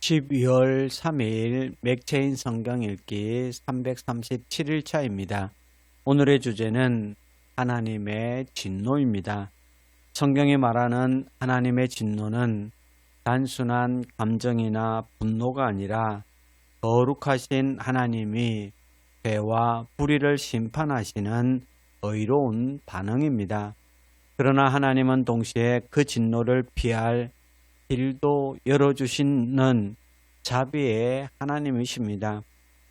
12월 3일 맥체인 성경 읽기 337일차입니다. 오늘의 주제는 하나님의 진노입니다. 성경이 말하는 하나님의 진노는 단순한 감정이나 분노가 아니라 거룩하신 하나님이 죄와 불의를 심판하시는 의로운 반응입니다. 그러나 하나님은 동시에 그 진노를 피할 길도 열어주시는 자비의 하나님이십니다.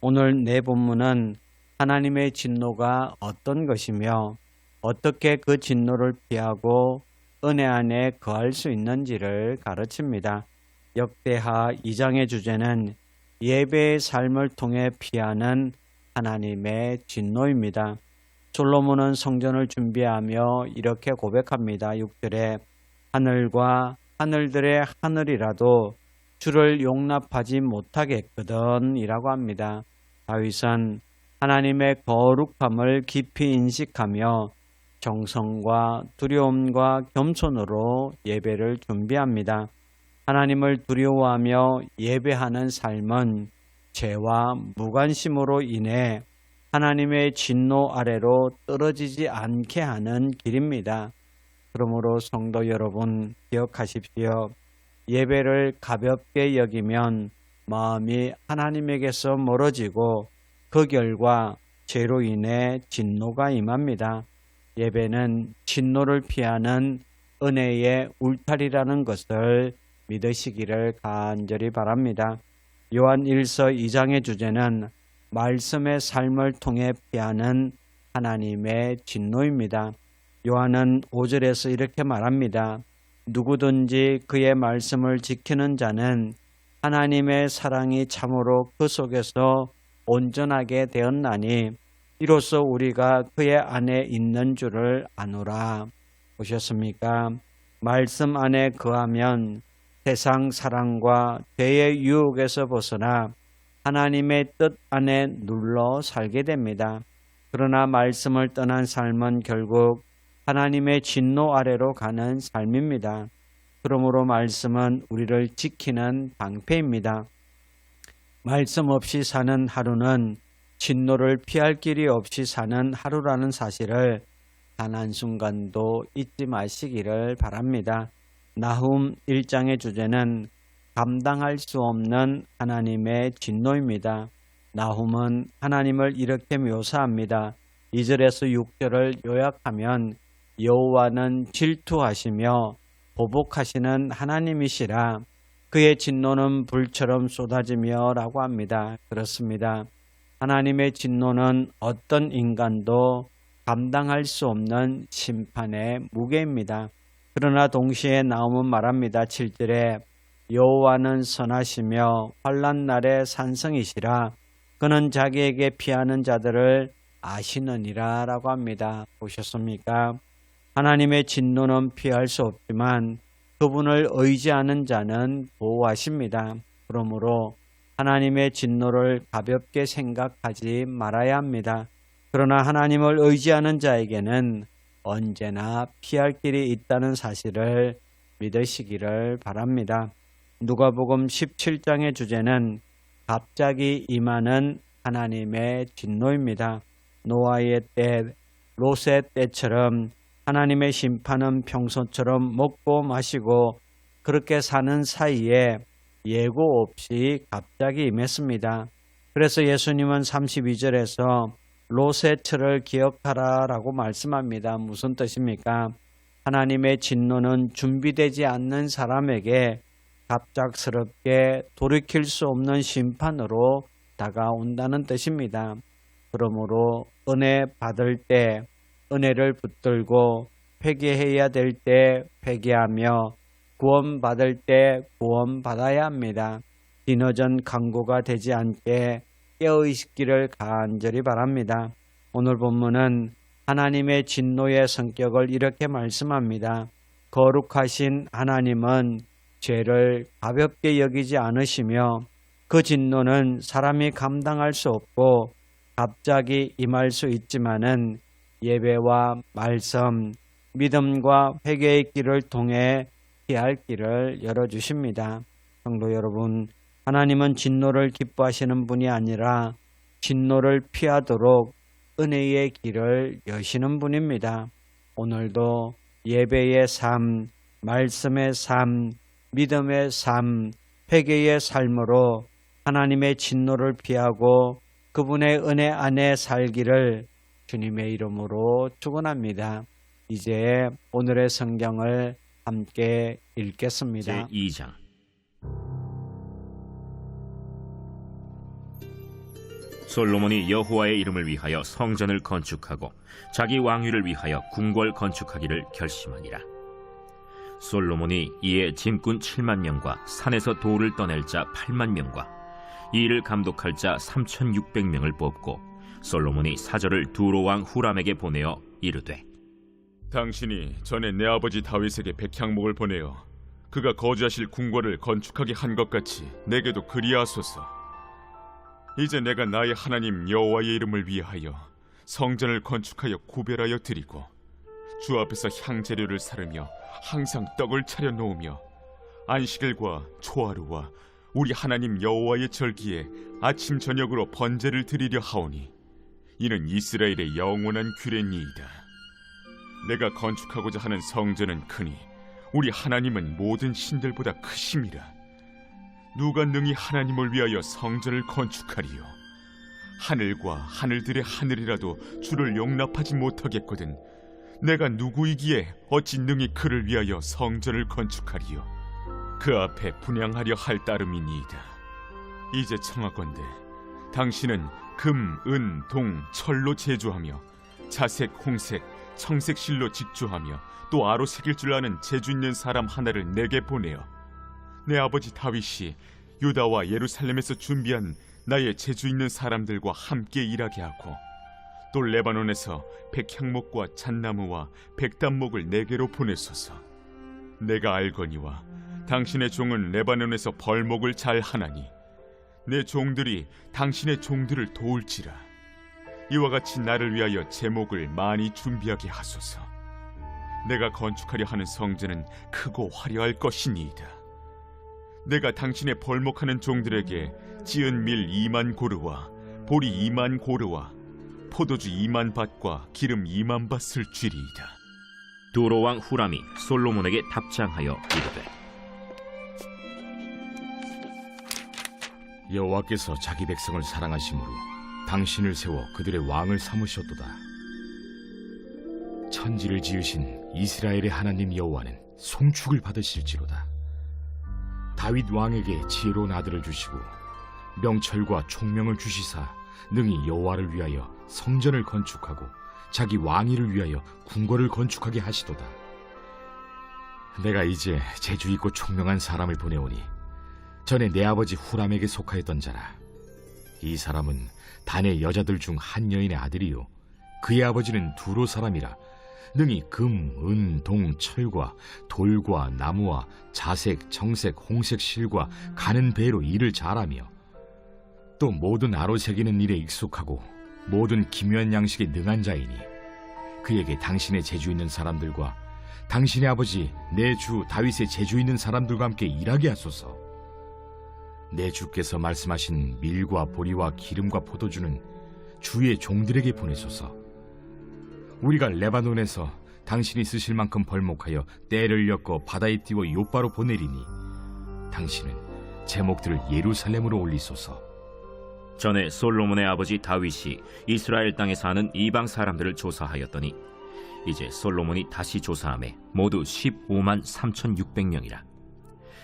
오늘 내 본문은 하나님의 진노가 어떤 것이며 어떻게 그 진노를 피하고 은혜 안에 거할 수 있는지를 가르칩니다. 역대하 2장의 주제는 예배의 삶을 통해 피하는 하나님의 진노입니다. 솔로몬은 성전을 준비하며 이렇게 고백합니다. 6절에 하늘과 하늘들의 하늘이라도 주를 용납하지 못하겠거든 이라고 합니다. 다윗은 하나님의 거룩함을 깊이 인식하며 정성과 두려움과 겸손으로 예배를 준비합니다. 하나님을 두려워하며 예배하는 삶은 죄와 무관심으로 인해 하나님의 진노 아래로 떨어지지 않게 하는 길입니다. 그러므로 성도 여러분 기억하십시오. 예배를 가볍게 여기면 마음이 하나님에게서 멀어지고 그 결과 죄로 인해 진노가 임합니다. 예배는 진노를 피하는 은혜의 울타리라는 것을 믿으시기를 간절히 바랍니다. 요한 1서 2장의 주제는 말씀의 삶을 통해 피하는 하나님의 진노입니다. 요한은 5절에서 이렇게 말합니다. 누구든지 그의 말씀을 지키는 자는 하나님의 사랑이 참으로 그 속에서 온전하게 되었나니 이로써 우리가 그의 안에 있는 줄을 아노라. 보셨습니까? 말씀 안에 거하면 세상 사랑과 죄의 유혹에서 벗어나 하나님의 뜻 안에 눌러 살게 됩니다. 그러나 말씀을 떠난 삶은 결국 하나님의 진노 아래로 가는 삶입니다. 그러므로 말씀은 우리를 지키는 방패입니다. 말씀 없이 사는 하루는 진노를 피할 길이 없이 사는 하루라는 사실을 단 한순간도 잊지 마시기를 바랍니다. 나훔 1장의 주제는 감당할 수 없는 하나님의 진노입니다. 나훔은 하나님을 이렇게 묘사합니다. 2절에서 6절을 요약하면 여호와는 질투하시며 보복하시는 하나님이시라 그의 진노는 불처럼 쏟아지며 라고 합니다. 그렇습니다. 하나님의 진노는 어떤 인간도 감당할 수 없는 심판의 무게입니다. 그러나 동시에 나움은 말합니다. 7절에 여호와는 선하시며 환난 날의 산성이시라 그는 자기에게 피하는 자들을 아시느니라 라고 합니다. 보셨습니까? 하나님의 진노는 피할 수 없지만 그분을 의지하는 자는 보호하십니다. 그러므로 하나님의 진노를 가볍게 생각하지 말아야 합니다. 그러나 하나님을 의지하는 자에게는 언제나 피할 길이 있다는 사실을 믿으시기를 바랍니다. 누가복음 17장의 주제는 갑자기 임하는 하나님의 진노입니다. 노아의 때, 롯의 때처럼 하나님의 심판은 평소처럼 먹고 마시고 그렇게 사는 사이에 예고 없이 갑자기 임했습니다. 그래서 예수님은 32절에서 롯의 틀을 기억하라 라고 말씀합니다. 무슨 뜻입니까? 하나님의 진노는 준비되지 않는 사람에게 갑작스럽게 돌이킬 수 없는 심판으로 다가온다는 뜻입니다. 그러므로 은혜 받을 때 은혜를 붙들고 회개해야 될 때 회개하며 구원받을 때 구원받아야 합니다. 뒤늦은 강구가 되지 않게 깨어있기를 간절히 바랍니다. 오늘 본문은 하나님의 진노의 성격을 이렇게 말씀합니다. 거룩하신 하나님은 죄를 가볍게 여기지 않으시며 그 진노는 사람이 감당할 수 없고 갑자기 임할 수 있지만은 예배와 말씀, 믿음과 회개의 길을 통해 피할 길을 열어주십니다. 성도 여러분, 하나님은 진노를 기뻐하시는 분이 아니라 진노를 피하도록 은혜의 길을 여시는 분입니다. 오늘도 예배의 삶, 말씀의 삶, 믿음의 삶, 회개의 삶으로 하나님의 진노를 피하고 그분의 은혜 안에 살기를 주님의 이름으로 축원합니다. 이제 오늘의 성경을 함께 읽겠습니다. 제2장 솔로몬이 여호와의 이름을 위하여 성전을 건축하고 자기 왕위를 위하여 궁궐 건축하기를 결심하니라. 솔로몬이 이에 짐꾼 7만 명과 산에서 돌을 떠낼 자 8만 명과 이 일을 감독할 자 3,600명을 뽑고 솔로몬이 사절을 두로왕 후람에게 보내어 이르되 당신이 전에 내 아버지 다윗에게 백향목을 보내어 그가 거주하실 궁궐을 건축하게 한 것 같이 내게도 그리하소서. 이제 내가 나의 하나님 여호와의 이름을 위하여 성전을 건축하여 구별하여 드리고 주 앞에서 향재료를 사르며 항상 떡을 차려 놓으며 안식일과 초하루와 우리 하나님 여호와의 절기에 아침 저녁으로 번제를 드리려 하오니 이는 이스라엘의 영원한 규례니이다. 내가 건축하고자 하는 성전은 크니 우리 하나님은 모든 신들보다 크심이라. 누가 능히 하나님을 위하여 성전을 건축하리요? 하늘과 하늘들의 하늘이라도 주를 용납하지 못하겠거든 내가 누구이기에 어찌 능히 그를 위하여 성전을 건축하리요? 그 앞에 분향하려 할 따름이니이다. 이제 청하건대 당신은 금, 은, 동, 철로 제조하며 자색, 홍색, 청색 실로 직조하며 또 아로 새길 줄 아는 재주 있는 사람 하나를 내게 보내어 내 아버지 다윗이 유다와 예루살렘에서 준비한 나의 재주 있는 사람들과 함께 일하게 하고 또 레바논에서 백향목과 잣나무와 백단목을 내게로 보내소서. 내가 알거니와 당신의 종은 레바논에서 벌목을 잘 하나니 내 종들이 당신의 종들을 도울지라. 이와 같이 나를 위하여 제목을 많이 준비하게 하소서. 내가 건축하려 하는 성전은 크고 화려할 것이니이다. 내가 당신의 벌목하는 종들에게 지은 밀 2만 고르와 보리 2만 고르와 포도주 2만 밭과 기름 2만 밭을 주리이다. 두로왕 후람이 솔로몬에게 답장하여 이르되 여호와께서 자기 백성을 사랑하심으로 당신을 세워 그들의 왕을 삼으셨도다. 천지를 지으신 이스라엘의 하나님 여호와는 송축을 받으실지로다. 다윗 왕에게 지혜로운 아들을 주시고 명철과 총명을 주시사 능히 여호와를 위하여 성전을 건축하고 자기 왕위를 위하여 궁궐을 건축하게 하시도다. 내가 이제 재주 있고 총명한 사람을 보내오니 전에 내 아버지 후람에게 속하였던 자라. 이 사람은 단의 여자들 중 한 여인의 아들이요 그의 아버지는 두로 사람이라. 능히 금, 은, 동, 철과 돌과 나무와 자색, 청색, 홍색 실과 가는 배로 일을 잘하며 또 모든 아로 새기는 일에 익숙하고 모든 기묘한 양식에 능한 자이니 그에게 당신의 재주 있는 사람들과 당신의 아버지 내 주 다윗의 재주 있는 사람들과 함께 일하게 하소서. 내 주께서 말씀하신 밀과 보리와 기름과 포도주는 주의 종들에게 보내소서. 우리가 레바논에서 당신이 쓰실 만큼 벌목하여 떼를 엮어 바다에 띄워 요바로 보내리니 당신은 제목들을 예루살렘으로 올리소서. 전에 솔로몬의 아버지 다윗이 이스라엘 땅에 사는 이방 사람들을 조사하였더니 이제 솔로몬이 다시 조사하매 모두 15만 3,600명이라.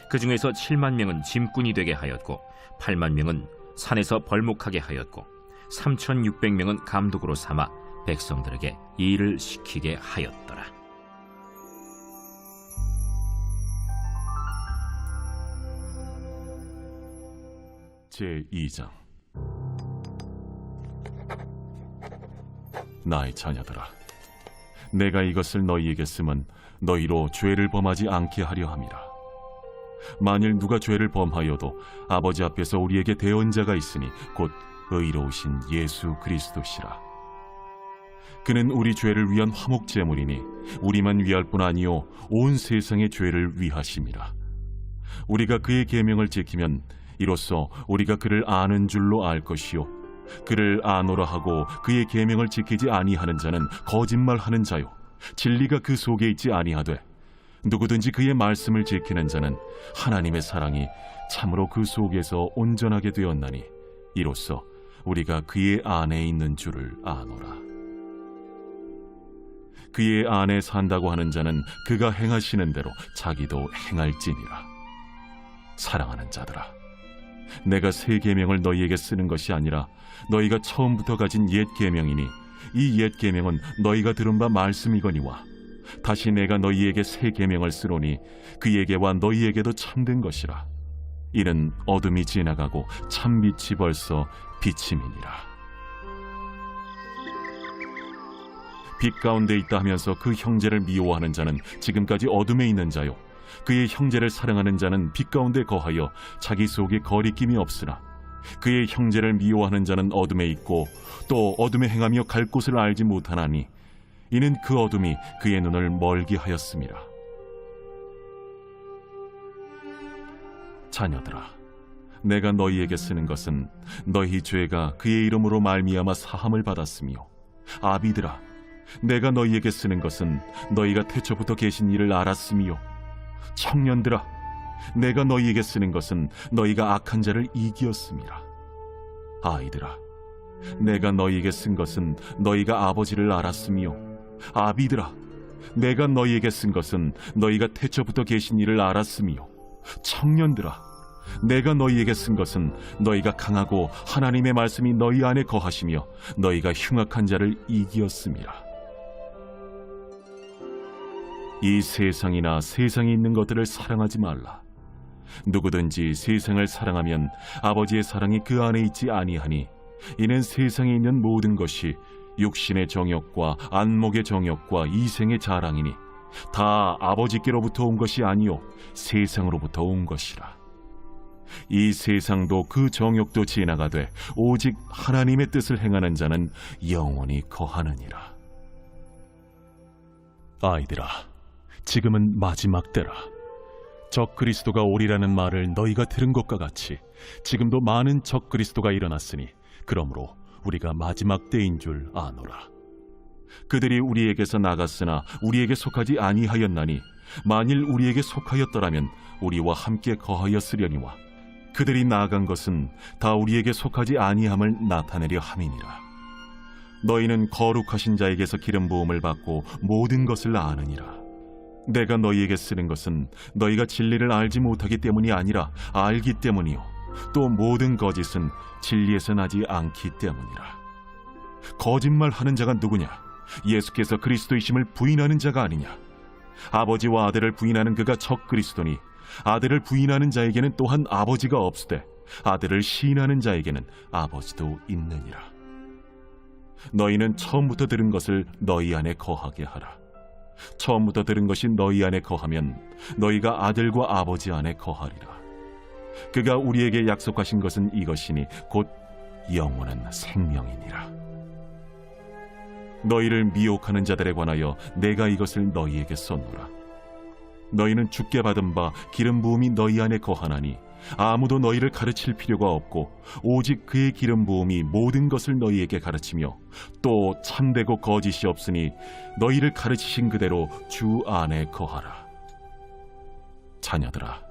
그 중에서 7만 명은 짐꾼이 되게 하였고 8만 명은 산에서 벌목하게 하였고 3,600명은 감독으로 삼아 백성들에게 일을 시키게 하였더라. 제2장 나의 자녀들아, 내가 이것을 너희에게 쓰면 너희로 죄를 범하지 않게 하려 함이라. 만일 누가 죄를 범하여도 아버지 앞에서 우리에게 대언자가 있으니 곧 의로우신 예수 그리스도시라. 그는 우리 죄를 위한 화목제물이니 우리만 위할 뿐 아니요 온 세상의 죄를 위하심이라. 우리가 그의 계명을 지키면 이로써 우리가 그를 아는 줄로 알 것이요 그를 아노라 하고 그의 계명을 지키지 아니하는 자는 거짓말하는 자요 진리가 그 속에 있지 아니하되 누구든지 그의 말씀을 지키는 자는 하나님의 사랑이 참으로 그 속에서 온전하게 되었나니 이로써 우리가 그의 안에 있는 줄을 아노라. 그의 안에 산다고 하는 자는 그가 행하시는 대로 자기도 행할지니라. 사랑하는 자들아, 내가 새 계명을 너희에게 쓰는 것이 아니라 너희가 처음부터 가진 옛 계명이니 이 옛 계명은 너희가 들은 바 말씀이거니와 다시 내가 너희에게 새 계명을 쓰노니 그에게와 너희에게도 참된 것이라. 이는 어둠이 지나가고 참빛이 벌써 비침이니라. 빛 가운데 있다 하면서 그 형제를 미워하는 자는 지금까지 어둠에 있는 자요 그의 형제를 사랑하는 자는 빛 가운데 거하여 자기 속에 거리낌이 없으나 그의 형제를 미워하는 자는 어둠에 있고 또 어둠에 행하며 갈 곳을 알지 못하나니 이는 그 어둠이 그의 눈을 멀게 하였음이라. 자녀들아, 내가 너희에게 쓰는 것은 너희 죄가 그의 이름으로 말미암아 사함을 받았으며 아비들아, 내가 너희에게 쓰는 것은 너희가 태초부터 계신 이를 알았으며 청년들아, 내가 너희에게 쓰는 것은 너희가 악한 자를 이기었음이라. 아이들아, 내가 너희에게 쓴 것은 너희가 아버지를 알았으며 아비들아, 내가 너희에게 쓴 것은 너희가 태초부터 계신 이를 알았으며 청년들아, 내가 너희에게 쓴 것은 너희가 강하고 하나님의 말씀이 너희 안에 거하시며 너희가 흉악한 자를 이기었음이라. 이 세상이나 세상에 있는 것들을 사랑하지 말라. 누구든지 세상을 사랑하면 아버지의 사랑이 그 안에 있지 아니하니 이는 세상에 있는 모든 것이 육신의 정욕과 안목의 정욕과 이생의 자랑이니 다 아버지께로부터 온 것이 아니요 세상으로부터 온 것이라. 이 세상도 그 정욕도 지나가되 오직 하나님의 뜻을 행하는 자는 영원히 거하느니라. 아이들아, 지금은 마지막 때라. 적 그리스도가 오리라는 말을 너희가 들은 것과 같이 지금도 많은 적 그리스도가 일어났으니 그러므로 우리가 마지막 때인 줄 아노라. 그들이 우리에게서 나갔으나 우리에게 속하지 아니하였나니 만일 우리에게 속하였더라면 우리와 함께 거하였으려니와 그들이 나아간 것은 다 우리에게 속하지 아니함을 나타내려 함이니라. 너희는 거룩하신 자에게서 기름 부음을 받고 모든 것을 아느니라. 내가 너희에게 쓰는 것은 너희가 진리를 알지 못하기 때문이 아니라 알기 때문이요 또 모든 거짓은 진리에서 나지 않기 때문이라. 거짓말하는 자가 누구냐? 예수께서 그리스도이심을 부인하는 자가 아니냐? 아버지와 아들을 부인하는 그가 적 그리스도니 아들을 부인하는 자에게는 또한 아버지가 없으되 아들을 시인하는 자에게는 아버지도 있느니라. 너희는 처음부터 들은 것을 너희 안에 거하게 하라. 처음부터 들은 것이 너희 안에 거하면 너희가 아들과 아버지 안에 거하리라. 그가 우리에게 약속하신 것은 이것이니 곧 영원한 생명이니라. 너희를 미혹하는 자들에 관하여 내가 이것을 너희에게 썼노라. 너희는 주께 받은 바 기름 부음이 너희 안에 거하나니 아무도 너희를 가르칠 필요가 없고 오직 그의 기름 부음이 모든 것을 너희에게 가르치며 또 참되고 거짓이 없으니 너희를 가르치신 그대로 주 안에 거하라. 자녀들아,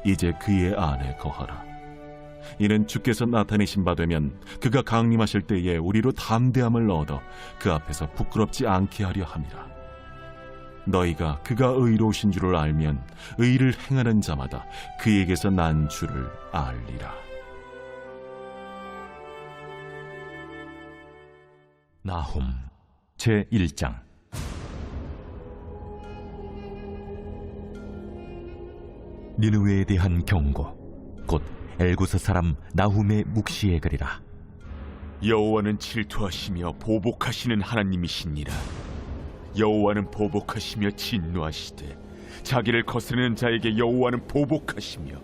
이제 그의 안에 거하라. 이는 주께서 나타내신 바 되면 그가 강림하실 때에 우리로 담대함을 얻어 그 앞에서 부끄럽지 않게 하려 함이라. 너희가 그가 의로우신 줄을 알면 의를 행하는 자마다 그에게서 난 줄을 알리라. 나훔 제1장. 니느웨에 대한 경고, 곧 엘구스 사람 나훔의 묵시에 그리라. 여호와는 질투하시며 보복하시는 하나님이시니라. 여호와는 보복하시며 진노하시되 자기를 거스르는 자에게 여호와는 보복하시며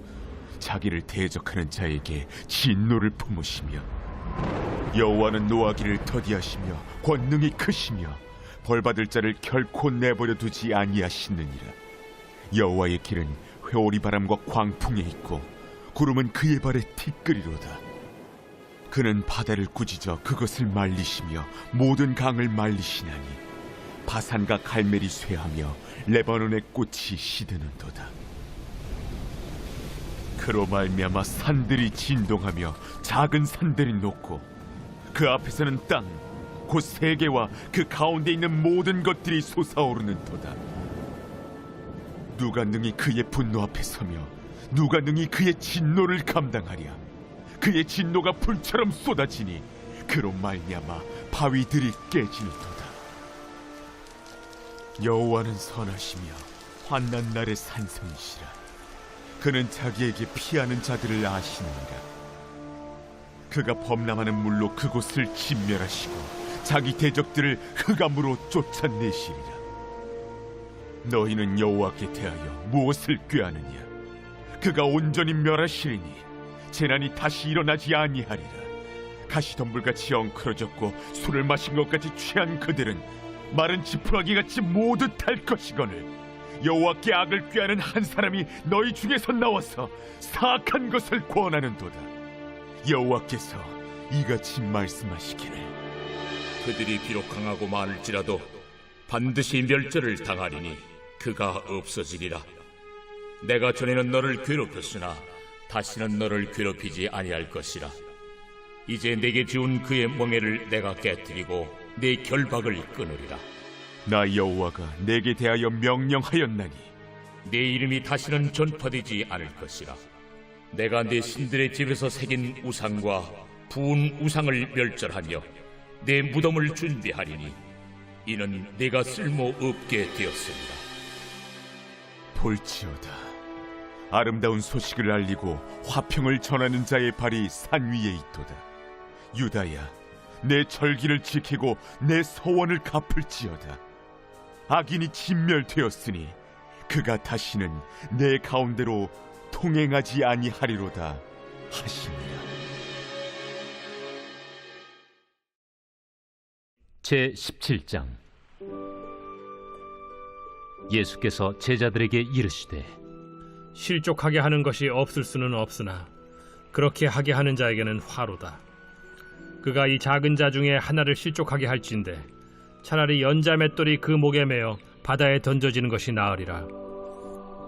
자기를 대적하는 자에게 진노를 품으시며 여호와는 노하기를 더디하시며 권능이 크시며 벌받을 자를 결코 내버려 두지 아니하시느니라. 여호와의 길은 회오리 바람과 광풍에 있고 구름은 그의 발에 티끌이로다. 그는 바다를 꾸짖어 그것을 말리시며 모든 강을 말리시나니 바산과 갈멜이 쇠하며 레바논의 꽃이 시드는도다. 그로 말미암아 산들이 진동하며 작은 산들이 녹고 그 앞에서는 땅 곧 세계와 그 가운데 있는 모든 것들이 솟아오르는도다. 누가 능히 그의 분노 앞에 서며 누가 능히 그의 진노를 감당하랴. 그의 진노가 불처럼 쏟아지니 그로 말미암아 바위들이 깨지는도다. 여호와는 선하시며 환난 날의 산성이시라. 그는 자기에게 피하는 자들을 아시느니라. 그가 범람하는 물로 그곳을 진멸하시고 자기 대적들을 흑암으로 쫓아내시리라. 너희는 여호와께 대하여 무엇을 꾀하느냐? 그가 온전히 멸하시리니 재난이 다시 일어나지 아니하리라. 가시덤불같이 엉클어졌고 술을 마신 것 같이 취한 그들은 마른 지푸라기같이 모두 탈 것이거늘 여호와께 악을 꾀하는 한 사람이 너희 중에서 나와서 사악한 것을 권하는도다. 여호와께서 이같이 말씀하시기를 그들이 비록 강하고 많을지라도 반드시 멸절을 당하리니 그가 없어지리라. 내가 전에는 너를 괴롭혔으나 다시는 너를 괴롭히지 아니할 것이라. 이제 내게 지운 그의 멍에를 내가 깨뜨리고 내 결박을 끊으리라. 나 여호와가 내게 대하여 명령하였나니 내 이름이 다시는 전파되지 않을 것이라. 내가 내 신들의 집에서 새긴 우상과 부은 우상을 멸절하며 내 무덤을 준비하리니 이는 내가 쓸모없게 되었습니다. 볼지어다, 아름다운 소식을 알리고 화평을 전하는 자의 발이 산 위에 있도다. 유다야, 내 절기를 지키고 내 서원을 갚을지어다. 악인이 진멸되었으니 그가 다시는 내 가운데로 통행하지 아니하리로다 하시니라. 제17장. 예수께서 제자들에게 이르시되 실족하게 하는 것이 없을 수는 없으나 그렇게 하게 하는 자에게는 화로다. 그가 이 작은 자 중에 하나를 실족하게 할진대 차라리 연자 맷돌이 그 목에 매어 바다에 던져지는 것이 나으리라.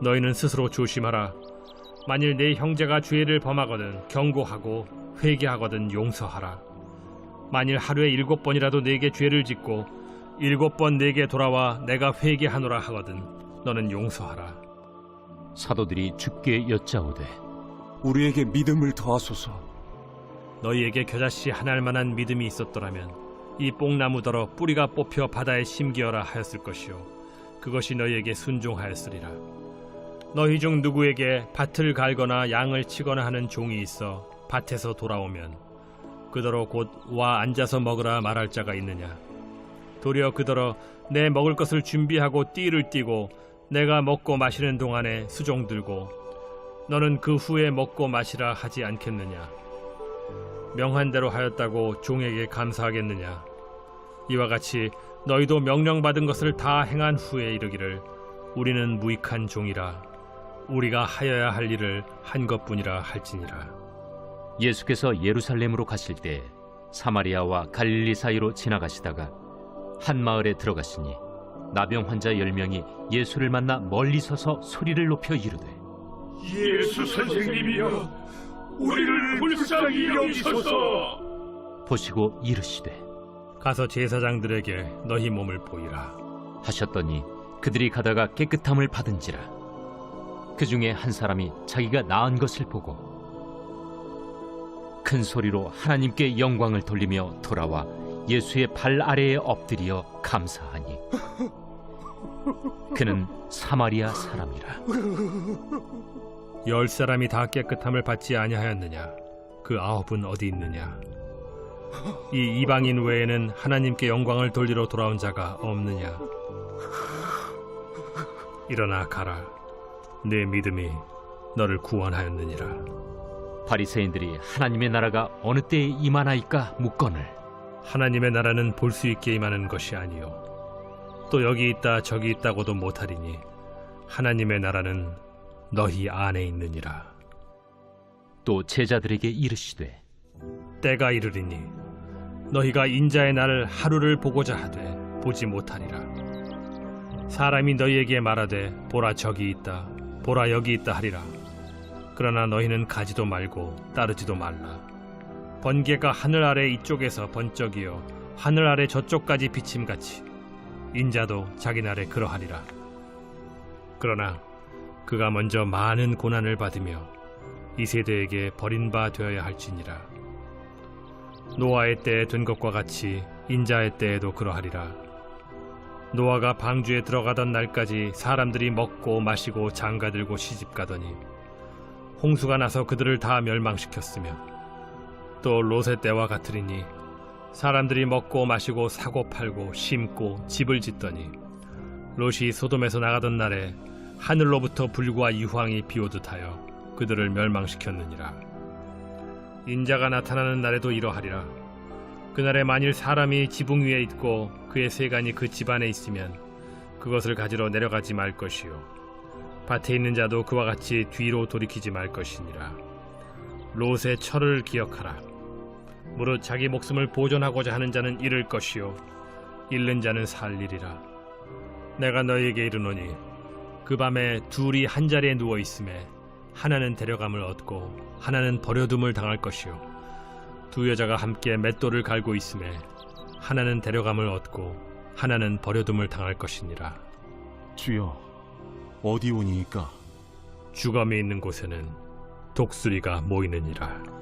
너희는 스스로 조심하라. 만일 내 형제가 죄를 범하거든 경고하고 회개하거든 용서하라. 만일 하루에 7번이라도 내게 죄를 짓고 7번 내게 돌아와 내가 회개하노라 하거든 너는 용서하라. 사도들이 주께 여짜오되 우리에게 믿음을 더하소서. 너희에게 겨자씨 하나일 만한 믿음이 있었더라면 이 뽕나무더러 뿌리가 뽑혀 바다에 심기어라 하였을 것이요 그것이 너희에게 순종하였으리라. 너희 중 누구에게 밭을 갈거나 양을 치거나 하는 종이 있어 밭에서 돌아오면 그더러 곧 와 앉아서 먹으라 말할 자가 있느냐? 도리어 그더러 내 먹을 것을 준비하고 띠를 띠고 내가 먹고 마시는 동안에 수종 들고 너는 그 후에 먹고 마시라 하지 않겠느냐? 명한 대로 하였다고 종에게 감사하겠느냐? 이와 같이 너희도 명령받은 것을 다 행한 후에 이르기를 우리는 무익한 종이라 우리가 하여야 할 일을 한 것뿐이라 할지니라. 예수께서 예루살렘으로 가실 때 사마리아와 갈릴리 사이로 지나가시다가 한 마을에 들어가시니 나병 환자 10명이 예수를 만나 멀리 서서 소리를 높여 이르되 예수 선생님이여, 우리를 불쌍히 여기소서. 보시고 이르시되 가서 제사장들에게 너희 몸을 보이라 하셨더니 그들이 가다가 깨끗함을 받은지라. 그 중에 한 사람이 자기가 나은 것을 보고 큰 소리로 하나님께 영광을 돌리며 돌아와 예수의 발 아래에 엎드려 감사하니 그는 사마리아 사람이라. 10사람이 다 깨끗함을 받지 아니하였느냐? 그 9은 어디 있느냐? 이 이방인 외에는 하나님께 영광을 돌리러 돌아온 자가 없느냐? 일어나 가라. 내 믿음이 너를 구원하였느니라. 바리새인들이 하나님의 나라가 어느 때에 임하나이까 묻거늘 하나님의 나라는 볼 수 있게 임하는 것이 아니요 또 여기 있다 저기 있다고도 못하리니 하나님의 나라는 너희 안에 있느니라. 또 제자들에게 이르시되 때가 이르리니 너희가 인자의 날을 하루를 보고자 하되 보지 못하리라. 사람이 너희에게 말하되 보라 저기 있다 보라 여기 있다 하리라. 그러나 너희는 가지도 말고 따르지도 말라. 번개가 하늘 아래 이쪽에서 번쩍이어 하늘 아래 저쪽까지 비침같이 인자도 자기 날에 그러하리라. 그러나 그가 먼저 많은 고난을 받으며 이 세대에게 버린 바 되어야 할지니라. 노아의 때에 된 것과 같이 인자의 때에도 그러하리라. 노아가 방주에 들어가던 날까지 사람들이 먹고 마시고 장가들고 시집가더니 홍수가 나서 그들을 다 멸망시켰으며 또 롯의 때와 같으리니 사람들이 먹고 마시고 사고 팔고 심고 집을 짓더니 롯이 소돔에서 나가던 날에 하늘로부터 불과 유황이 비오듯 하여 그들을 멸망시켰느니라. 인자가 나타나는 날에도 이러하리라. 그날에 만일 사람이 지붕 위에 있고 그의 세간이 그 집안에 있으면 그것을 가지러 내려가지 말 것이요 밭에 있는 자도 그와 같이 뒤로 돌이키지 말 것이니라. 롯의 철을 기억하라. 무릇 자기 목숨을 보존하고자 하는 자는 잃을 것이요 잃는 자는 살리리라. 내가 너희에게 이르노니 그 밤에 둘이 한 자리에 누워 있음에 하나는 데려감을 얻고 하나는 버려둠을 당할 것이요 두 여자가 함께 맷돌을 갈고 있음에 하나는 데려감을 얻고 하나는 버려둠을 당할 것이니라. 주여, 어디 오니이까? 주검이 있는 곳에는 독수리가 모이느니라.